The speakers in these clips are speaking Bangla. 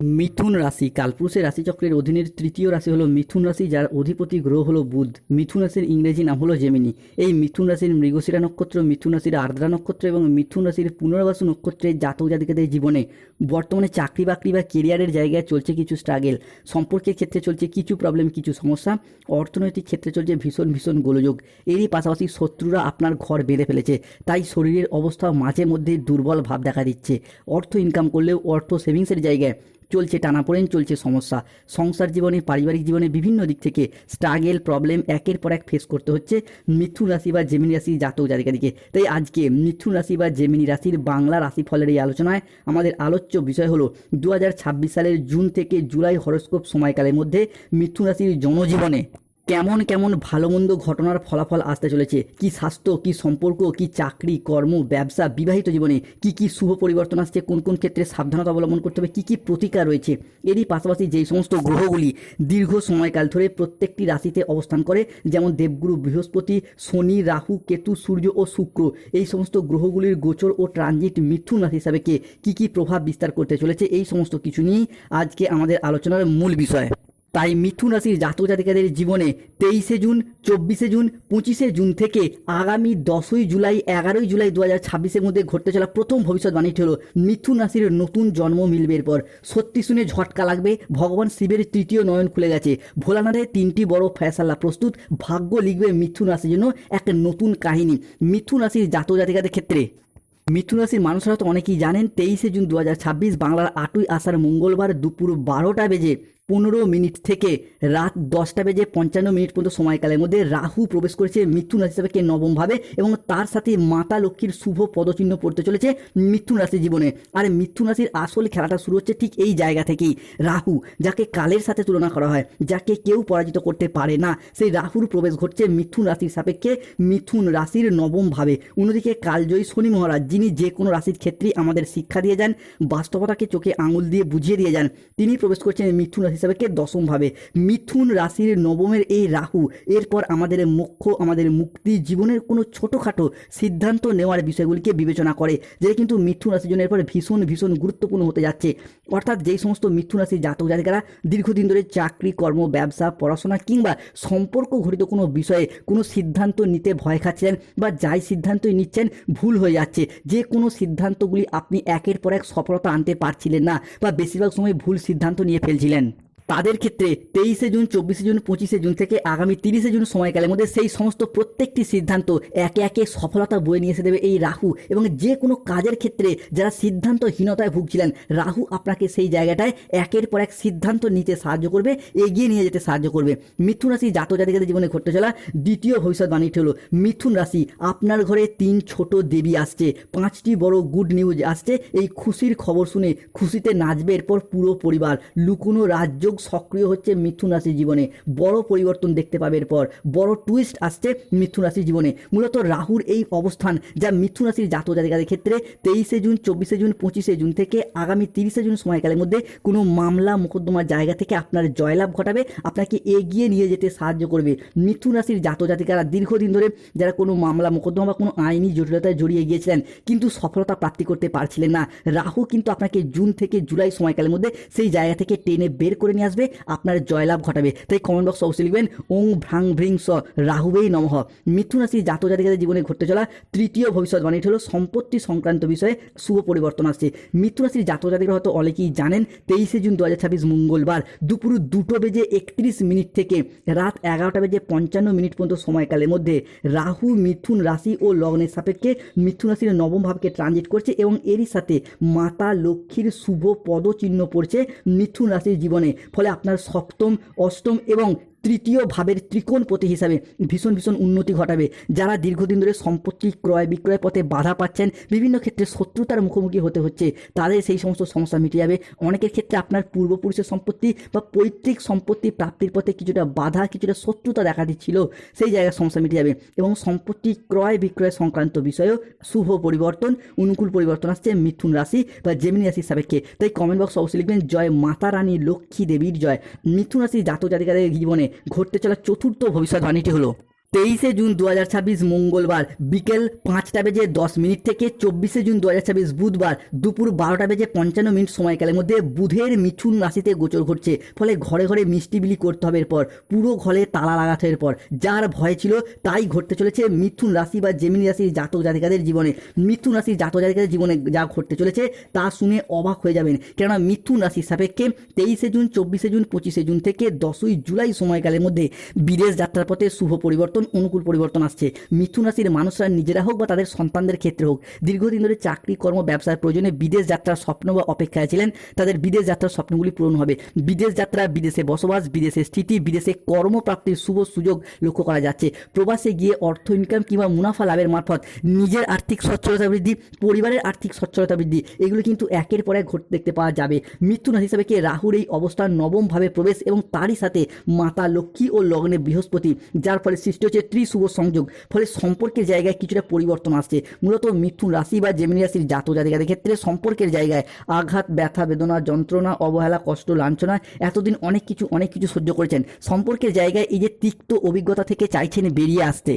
মিথুন রাশি কালপুরুষের রাশিচক্রের অধীনের তৃতীয় রাশি হলো মিথুন রাশি, যার অধিপতি গ্রহ হলো বুধ। মিথুন রাশির ইংরেজি নাম হলো জেমিনি। এই মিথুন রাশির মৃগশিরা নক্ষত্র, মিথুন রাশির আর্দ্রা নক্ষত্র এবং মিথুন রাশির পুনর্বাসু নক্ষত্রের জাতক জাতিকাদের জীবনে বর্তমানে চাকরি বাকরি বা কেরিয়ারের জায়গায় চলছে কিছু স্ট্রাগেল, সম্পর্কের ক্ষেত্রে চলছে কিছু প্রবলেম, কিছু সমস্যা, অর্থনৈতিক ক্ষেত্রে চলছে ভীষণ ভীষণ গোলযোগ। এরই পাশাপাশি শত্রুরা আপনার ঘর বেঁধে ফেলেছে, তাই শরীরের অবস্থা মাঝে মধ্যে দুর্বল ভাব দেখা দিচ্ছে। অর্থ ইনকাম করলেও অর্থ সেভিংসের জায়গায় চলছে টানাপোড়েন, চলছে সমস্যা। সংসার জীবনে, পারিবারিক জীবনে বিভিন্ন দিক থেকে স্ট্রাগেল, প্রবলেম একের পর এক ফেস করতে হচ্ছে মিথুন রাশি বা জেমিনি রাশির জাতক জাতিকাদিকে। তাই আজকে মিথুন রাশি বা জেমিনি রাশির বাংলা রাশিফলের এই আলোচনায় আমাদের আলোচ্য বিষয় হলো 2026 সালের জুন থেকে জুলাই হরোস্কোপ সময়কালের মধ্যে মিথুন রাশির জনজীবনে কেমন কেমন ভালো মন্দ ঘটনার ফলাফল আসতে চলেছে, কি স্বাস্থ্য, কি সম্পর্ক, কি চাকরি, কর্ম, ব্যবসা, বিবাহিত জীবনে কি কি শুভ পরিবর্তন আসছে, কোন কোন ক্ষেত্রে সাবধানতা অবলম্বন করতে হবে, কি কি প্রতিকার রয়েছে। এরই পাশাপাশি যেই সমস্ত গ্রহগুলি দীর্ঘ সময়কাল ধরে প্রত্যেকটি রাশিতে অবস্থান করে, যেমন দেবগুরু বৃহস্পতি, শনি, রাহু, কেতু, সূর্য ও শুক্র, এই সমস্ত গ্রহগুলির গোচর ও ট্রানজিট মিথুন রাশি হিসাবে কি কি প্রভাব বিস্তার করতে চলেছে, এই সমস্ত কিছু নিয়েই আজকে আমাদের আলোচনার মূল বিষয়। তাই মিথুন রাশির জাতক জাতিকাদের জীবনে 23শে জুন, 24শে জুন, 25শে জুন থেকে আগামী 10ই জুলাই, 11ই জুলাই 2026-এর মধ্যে ঘটতে চলা প্রথম ভবিষ্যৎবাণীটি হলো মিথুন রাশির নতুন জন্ম মিলবে। এরপর সত্যি শুনে ঝটকা লাগবে, ভগবান শিবের তৃতীয় নয়ন খুলে গেছে, ভোলানাথের 3টি বড় ফয়সালা প্রস্তুত, ভাগ্য লিখবে মিথুন রাশির জন্য একটা নতুন কাহিনী। মিথুন রাশির জাতক জাতিকাদের ক্ষেত্রে মিথুন রাশির মানুষরা তো অনেকেই জানেন 23শে জুন 2026 বাংলার 8ই আষাঢ় মঙ্গলবার দুপুর 12টা বেজে 15 মিনিট থেকে রাত 10টা বেজে 55 মিনিট পর্যন্ত সময়কালের মধ্যে রাহু প্রবেশ করেছে মিথুন রাশি হিসাবে নবমভাবে, এবং তার সাথে মাতা লক্ষ্মীর শুভ পদচিহ্ন পড়তে চলেছে মিথুন রাশির জীবনে। আর মিথুন রাশির আসল খেলাটা শুরু হচ্ছে ঠিক এই জায়গা থেকেই। রাহু, যাকে কালের সাথে তুলনা করা হয়, যাকে কেউ পরাজিত করতে পারে না, সেই রাহুর প্রবেশ ঘটছে মিথুন রাশির সাপেক্ষে মিথুন রাশির নবমভাবে। অন্যদিকে কালজয়ী শনি মহারাজ, যিনি যে কোনো রাশির ক্ষেত্রেই আমাদের শিক্ষা দিয়ে যান, বাস্তবতাকে চোখে আঙুল দিয়ে বুঝিয়ে দিয়ে যান, তিনি প্রবেশ করছেন মিথুন রাশি হিসাবে দশমভাবে। মিথুন রাশির নবমের এই রাহু এরপর আমাদের মোক্ষ, আমাদের মুক্তি, জীবনের কোনো ছোটোখাটো সিদ্ধান্ত নেওয়ার বিষয়গুলিকে বিবেচনা করে, যেটা কিন্তু মিথুন রাশির জন্য এরপর ভীষণ ভীষণ গুরুত্বপূর্ণ হতে যাচ্ছে। অর্থাৎ যেই সমস্ত মিথুন রাশির জাতক জাতিকারা দীর্ঘদিন ধরে চাকরি, কর্ম, ব্যবসা, পড়াশোনা কিংবা সম্পর্ক ঘটিত কোনো বিষয়ে কোনো সিদ্ধান্ত নিতে ভয় খাচ্ছিলেন, বা যাই সিদ্ধান্তই নিচ্ছেন ভুল হয়ে যাচ্ছে, যে কোনো সিদ্ধান্তগুলি আপনি একের পর এক সফলতা আনতে পারছিলেন না, বা বেশিরভাগ সময় ভুল সিদ্ধান্ত নিয়ে ফেলছিলেন, তাদের ক্ষেত্রে 23শে জুন, 24শে জুন, 25শে জুন থেকে আগামী 30শে জুন সময়কালের মধ্যে সেই সমস্ত প্রত্যেকটি সিদ্ধান্ত একে একে সফলতা বয়ে নিয়ে এসে দেবে এই রাহু। এবং যে কোনো কাজের ক্ষেত্রে যারা সিদ্ধান্তহীনতায় ভুগছিলেন, রাহু আপনাকে সেই জায়গাটায় একের পর এক সিদ্ধান্ত নিতে সাহায্য করবে, এগিয়ে নিয়ে যেতে সাহায্য করবে। মিথুন রাশি জাতক জাতিকাদের জীবনে ঘটতে চলা দ্বিতীয় ভবিষ্যৎবাণীটি হলো মিথুন রাশি, আপনার ঘরে 3 ছোট দেবী আসছে, 5টি বড় গুড নিউজ আসছে। এই খুশির খবর শুনে খুশিতে নাচবে এরপর পুরো পরিবার। লুকোনো রাজযোগ সক্রিয় হচ্ছে মিথুন রাশির জীবনে, বড় পরিবর্তন দেখতে পাবে এরপর, বড় টুইস্ট আসছে মিথুন রাশির জীবনে। মূলত রাহুর এই অবস্থান যা মিথুন রাশির জাতক জাতিকাদের ক্ষেত্রে 23শে জুন, 24শে জুন, 25শে জুন থেকে আগামী 30শে জুন সময়কালের মধ্যে কোনো মামলা মোকদ্দমার জায়গা থেকে আপনার জয়লাভ ঘটাবে, আপনাকে এগিয়ে নিয়ে যেতে সাহায্য করবে। মিথুন রাশির জাতক জাতিকারা দীর্ঘদিন ধরে যারা কোনো মামলা মোকদ্দমা বা কোনো আইনি জটিলতায় জড়িয়ে গিয়েছিলেন কিন্তু সফলতা প্রাপ্তি করতে পারছিলেন না, রাহু কিন্তু আপনাকে জুন থেকে জুলাই সময়কালের মধ্যে সেই জায়গা থেকে টেনে বের করে নিয়ে আসবে, আপনার জয়লাভ ঘটাবে। তাই কমেন্ট বক্স অবশ্যই লিখবেন ওং ভ্রাং ভ্রিং স রাহুবেই নমঃ। মিথুন রাশির জাতক জাতিকাদের জীবনে ঘটতে চলা তৃতীয় ভবিষ্যৎবাণীটি হলো সম্পত্তি সংক্রান্ত বিষয়ে শুভ পরিবর্তন আসছে। মিথুন রাশির জাতক জাতিকারা হয়তো অনেকেই জানেন 23শে জুন 2026 মঙ্গলবার দুপুর 2টা বেজে 31 মিনিট থেকে রাত 11টা বেজে 55 মিনিট পর্যন্ত সময়কালের মধ্যে রাহু মিথুন রাশি ও লগ্নের সাপেক্ষে মিথুন রাশির নবম ভাবকে ট্রানজিট করছে, এবং এরই সাথে মাতা লক্ষ্মীর শুভ পদচিহ্ন পড়ছে মিথুন রাশির জীবনে। ফলে আপনার সপ্তম, অষ্টম এবং তৃতীয় ভাবের ত্রিকোণপতি হিসাবে ভীষণ ভীষণ উন্নতি ঘটাবে। যারা দীর্ঘদিন ধরে সম্পত্তি ক্রয় বিক্রয় পথে বাধা পাচ্ছেন, বিভিন্ন ক্ষেত্রে শত্রুতার মুখোমুখি হতে হচ্ছে, তাদের সেই সমস্ত সমস্যা মিটে যাবে। অনেকের ক্ষেত্রে আপনার পূর্বপুরুষের সম্পত্তি বা পৈতৃক সম্পত্তি প্রাপ্তির পথে কিছুটা বাধা, কিছুটা শত্রুতা দেখা দিচ্ছিল, সেই জায়গার সমস্যা মিটে যাবে, এবং সম্পত্তি ক্রয় বিক্রয় সংক্রান্ত বিষয়েও শুভ পরিবর্তন, অনুকূল পরিবর্তন আসছে মিথুন রাশি বা জেমিনি রাশির সাপেক্ষে। তাই কমেন্ট বক্স অবশ্যই লিখবেন জয় মাতা রানী লক্ষ্মী দেবীর জয়। মিথুন রাশির জাতক জাতিকাদের জীবনে ঘটতে চলা চতুর্থ ভবিষ্যৎবাণীটি হলো 23 জুন 2026 মঙ্গলবার বিকেল 5:10 থেকে 24 জুন 2026 বুধবার দুপুর 12:55 সময়কালের মধ্যে বুধের মিথুন রাশিতে গোচর ঘটছে। ফলে ঘরে ঘরে মিষ্টি বিলি করতে হবে এরপর, পুরো ঘরে তালা লাগাতে হবে এরপর। যার ভয় ছিল তাই ঘটতে চলেছে মিথুন রাশি বা জেমিনি রাশির জাতক জাতিকাদের জীবনে। মিথুন রাশির জাতক জাতিকাদের জীবনে যা ঘটতে চলেছে তা শুনে অবাক হয়ে যাবেন, কেননা মিথুন রাশির সাপেক্ষে 23 জুন, 24 জুন, 25 জুন থেকে 10ই জুলাই সময়কালের মধ্যে বিদেশ যাত্রার পথে শুভ পরিবর্তন, অনুকূল পরিবর্তন আসছে। মিথুন রাশির মানুষরা নিজেরা হোক বা তাদের সন্তানদের ক্ষেত্রে হোক, দীর্ঘদিন ধরে চাকরি, কর্ম, ব্যবসার প্রয়োজনে বিদেশ যাত্রার স্বপ্ন বা অপেক্ষায় ছিলেন, তাদের বিদেশ যাত্রার স্বপ্নগুলি পূরণ হবে। বিদেশ যাত্রা, বিদেশে বসবাস, বিদেশে স্থিতি, বিদেশে কর্মপ্রাপ্তির শুভ সুযোগ লক্ষ্য করা যাচ্ছে। প্রবাসে গিয়ে অর্থ ইনকাম কিংবা মুনাফা লাভের মারফত নিজের আর্থিক সচ্ছলতা বৃদ্ধি, পরিবারের আর্থিক সচ্ছলতা বৃদ্ধি, এগুলো কিন্তু একের পর এক ঘটতে দেখতে পাওয়া যাবে। মিথুন রাশি হিসাবে রাহুর এই অবস্থান নবমভাবে প্রবেশ এবং তারই সাথে মাতা লক্ষ্মী ও লগ্নে বৃহস্পতি, যার ফলে সৃষ্টি হচ্ছে ত্রিশুভ সংযোগ। ফলে সম্পর্কের জায়গায় কিছুটা পরিবর্তন আসছে। মূলত মিথুন রাশি বা জেমিনি রাশির জাতক জাতিকাদের ক্ষেত্রে সম্পর্কের জায়গায় আঘাত, ব্যথা, বেদনা, যন্ত্রণা, অবহেলা, কষ্ট, লাঞ্ছনা, এতদিন অনেক কিছু সহ্য করেছেন। সম্পর্কের জায়গায় এই যে তিক্ত অভিজ্ঞতা থেকে চাইছেন বেরিয়ে আসতে।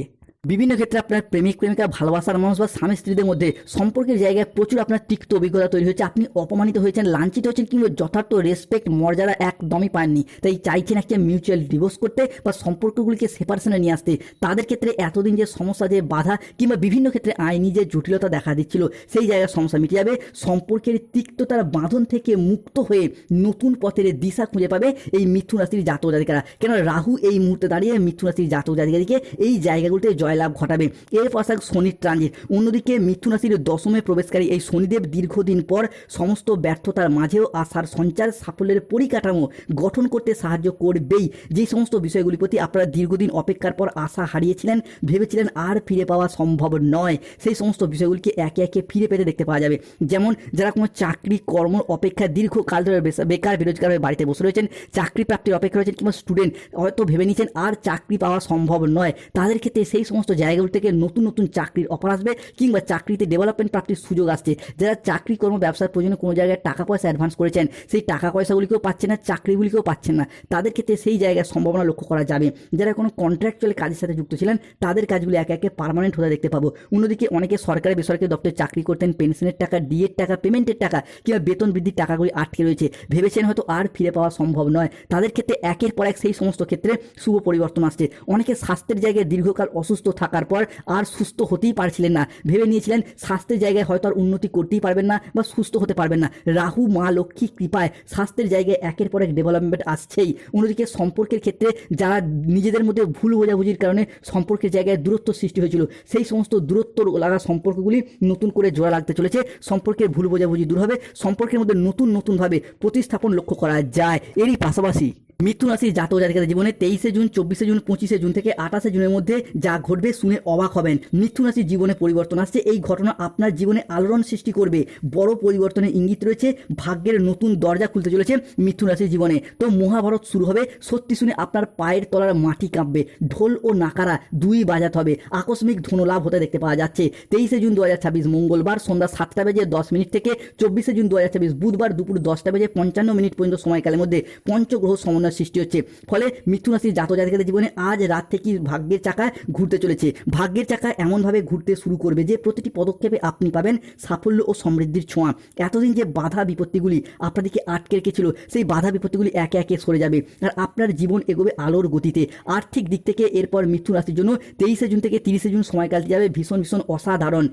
বিভিন্ন ক্ষেত্রে আপনার প্রেমিক প্রেমিকা, ভালোবাসার মানুষ বা স্বামী স্ত্রীদের মধ্যে সম্পর্কের জায়গায় প্রচুর আপনার তিক্ত অভিজ্ঞতা তৈরি হয়েছে। আপনি অপমানিত হয়েছেন, লাঞ্ছিত হয়েছেন, কিংবা যথার্থ রেসপেক্ট, মর্যাদা একদমই পাননি। তাই চাইছেন একটা মিউচুয়াল ডিভোর্স করতে বা সম্পর্কগুলিকে সেপারেশনে নিয়ে আসতে। তাদের ক্ষেত্রে এতদিন যে সমস্যা, যে বাধা কিংবা বিভিন্ন ক্ষেত্রে আইনি যে জটিলতা দেখা দিচ্ছিল, সেই জায়গায় সমস্যা মিটে যাবে। সম্পর্কের তিক্ততার বাঁধন থেকে মুক্ত হয়ে নতুন পথের দিশা খুঁজে পাবে এই মিথুন রাশির জাতক জাতিকারা। কেন রাহু এই মুহূর্তে দাঁড়িয়ে মিথুন রাশির জাতক জাতিকাদেরকে এই জায়গাগুলিতে জয়লাভ ঘটাবে। এরপর শনির ট্রানজিট। অন্যদিকে মিথুন রাশির দশমে প্রবেশকারী এই শনিদেব দীর্ঘদিন পর সমস্ত ব্যর্থতার মাঝেও আশার সঞ্চার, সাফল্যের পরিকাঠামো গঠন করতে সাহায্য করবেই। যে সমস্ত বিষয়গুলির প্রতি আপনারা দীর্ঘদিন অপেক্ষার পর আশা হারিয়েছিলেন, ভেবেছিলেন আর ফিরে পাওয়া সম্ভব নয়, সেই সমস্ত বিষয়গুলিকে একে একে ফিরে পেতে দেখতে পাওয়া যাবে। যেমন যারা কোনো চাকরি, কর্ম অপেক্ষায় দীর্ঘকাল ধরে বেকার, বেরোজগার হয়ে বাড়িতে বসে রয়েছেন, চাকরি প্রাপ্তির অপেক্ষা রয়েছেন, কিংবা স্টুডেন্ট হয়তো ভেবে নিয়েছেন আর চাকরি পাওয়া সম্ভব নয়, তাদের ক্ষেত্রে সেই সমস্ত জায়গাগুলো থেকে নতুন নতুন চাকরির অফার আসবে, কিংবা চাকরিতে ডেভেলপমেন্ট প্রাপ্তির সুযোগ আসছে। যারা চাকরি, কর্ম, ব্যবসার প্রয়োজনে কোনো জায়গায় টাকা পয়সা অ্যাডভান্স করেছেন, সেই টাকা পয়সাগুলিকেও পাচ্ছেন না, চাকরিগুলিকেও পাচ্ছেন না, তাদের ক্ষেত্রে সেই জায়গায় সম্ভাবনা লক্ষ্য করা যাবে। যারা কোনো কন্ট্রাকচুয়াল কাজের সাথে যুক্ত ছিলেন, তাদের কাজগুলি একে একে পার্মানেন্ট হতে দেখতে পাবো। অন্যদিকে অনেকে সরকারি বেসরকারি দপ্তরে চাকরি করতেন, পেনশনের টাকা, ডিএর টাকা, পেমেন্টের টাকা কিংবা বেতন বৃদ্ধির টাকাগুলি আটকে রয়েছে, ভেবেছেন হয়তো আর ফিরে পাওয়া সম্ভব নয়, তাদের ক্ষেত্রে একের পর এক সেই সমস্ত ক্ষেত্রে শুভ পরিবর্তন আসছে। অনেকে স্বাস্থ্যের জায়গায় দীর্ঘকাল অসুস্থ থাকার পর আর সুস্থ হতেই পারছিলেন না, ভেবে নিয়েছিলেন স্বাস্থ্যের জায়গায় হয়তো আর উন্নতি করতেই পারবেন না বা সুস্থ হতে পারবেন না। রাহু মা লক্ষ্মী কৃপায় স্বাস্থ্যের জায়গায় একের পর এক ডেভেলপমেন্ট আসছেই। অন্যদিকে সম্পর্কের ক্ষেত্রে যারা নিজেদের মধ্যে ভুল বোঝাবুঝির কারণে সম্পর্কের জায়গায় দূরত্ব সৃষ্টি হয়েছিল, সেই সমস্ত দূরত্ব লাগা সম্পর্কগুলি নতুন করে জোড়া লাগতে চলেছে। সম্পর্কের ভুল বোঝাবুঝি দূর হবে, সম্পর্কের মধ্যে নতুনভাবে প্রতিস্থাপন লক্ষ্য করা যায়। এরই পাশাপাশি মিথুন রাশির জাতক জাতিকাদের জীবনে 23 জুন, 24 জুন, 25 জুন থেকে 28 জুনের মধ্যে যা ঘটবে শুনে অবাক হবেন। মিথুন রাশির জীবনে পরিবর্তন আসছে। এই ঘটনা আপনার জীবনে আলোড়ন সৃষ্টি করবে। বড় পরিবর্তনের ইঙ্গিত রয়েছে। ভাগ্যের নতুন দরজা খুলতে চলেছে মিথুন রাশির জীবনে। তো মহাভারত শুরু হবে। সত্যি শুনে আপনার পায়ের তলার মাটি কাঁপবে। ঢোল ও নাকারা দুই বাজাতে হবে। আকস্মিক ধনলাভ হতে দেখতে পাওয়া যাচ্ছে। 23 জুন 2026 মঙ্গলবার সন্ধ্যা 7:10 থেকে 24 জুন 2026 বুধবার দুপুর 10:55 পর্যন্ত সময়কালের মধ্যে পঞ্চগ্রহ সমন্বয় সৃষ্টি হচ্ছে। ফলে মিথুন রাশির জাতক জাতিকাদের জীবনে আজ রাত থেকে ভাগ্যের চাকা ঘুরতে চলেছে। ভাগ্যের চাকা এমনভাবে ঘুরতে শুরু করবে যে প্রতিটি পদক্ষেপে আপনি পাবেন সাফল্য ও সমৃদ্ধির ছোঁয়া। এতদিন যে বাধা বিপত্তিগুলি আপনাদেরকে আটকে রেখেছিল, সেই বাধা বিপত্তিগুলি একে একে সরে যাবে আর আপনার জীবন এগোবে আলোর গতিতে। আর্থিক দিক থেকে এরপর মিথুন রাশির জন্য 23 জুন থেকে 30 জুন সময়কালটি যাবে ভীষণ অসাধারণ।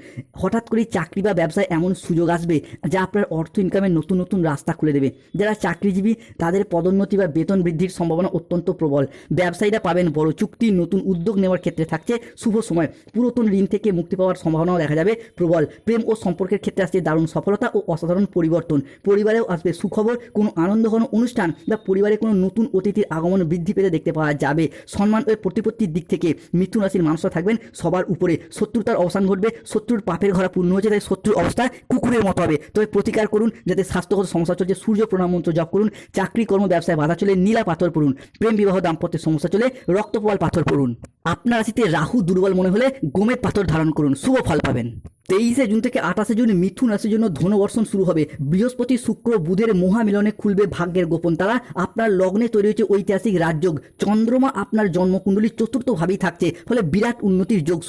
হঠাৎ করে চাকরি বা ব্যবসায় এমন সুযোগ আসবে যা আপনার অর্থ ইনকামের নতুন রাস্তা খুলে দেবে। যারা চাকরিজীবী, তাদের পদোন্নতি বা বেতন বৃদ্ধির সম্ভাবনা অত্যন্ত প্রবল। ব্যবসায়ীরা পাবেন বড় চুক্তি, নতুন উদ্যোগ নেওয়ার ক্ষেত্রে থাকছে শুভ সময়। পুরাতন ঋণ থেকে মুক্তি পাওয়ার সম্ভাবনাও দেখা যাবে প্রবল। প্রেম ও সম্পর্কের ক্ষেত্রে আসছে দারুণ সফলতা ও অসাধারণ পরিবর্তন। পরিবারেও আসবে সুখবর। কোনো আনন্দঘন অনুষ্ঠান বা পরিবারে কোনো নতুন অতিথির আগমন বৃদ্ধি পেতে দেখতে পাওয়া যাবে। সম্মান ও প্রতিপত্তির দিক থেকে মিথুন রাশির মানুষরা থাকবেন সবার উপরে। শত্রুতার অবসান ঘটবে। শত্রুর পাপের ঘরা পূর্ণ হয়েছে, তাই শত্রুর অবস্থা কুকুরের মতো হবে। তবে প্রতিকার করুন যাতে স্বাস্থ্যগত সমস্যা চলছে, সূর্য প্রণাম মন্ত্র জপ করুন। চাকরি, কর্ম, ব্যবসায় বাধা চলে নীলা পাথর পড়ুন। প্রেম, বিবাহ, দাম্পত্যের সমস্যা চলে রক্তপ্রবাল পাথর পড়ুন। আপনার রাশিতে রাহু দুর্বল মনে হলে গোমেদ পাথর ধারণ করুন, শুভ ফল পাবেন। 23 জুন থেকে 28 জুন মিথুন রাশির জন্য ধনবর্ষণ শুরু হবে। বৃহস্পতি শুক্র বুধের মহামিলনে খুলবে ভাগ্যের গোপন তারা। আপনার লগ্নে তৈরি হচ্ছে ঐতিহাসিক রাজযোগ। চন্দ্রমা আপনার জন্মকুণ্ডলীর চতুর্থ ভাবেই থাকছে, ফলে বিরাট উন্নতির যোগ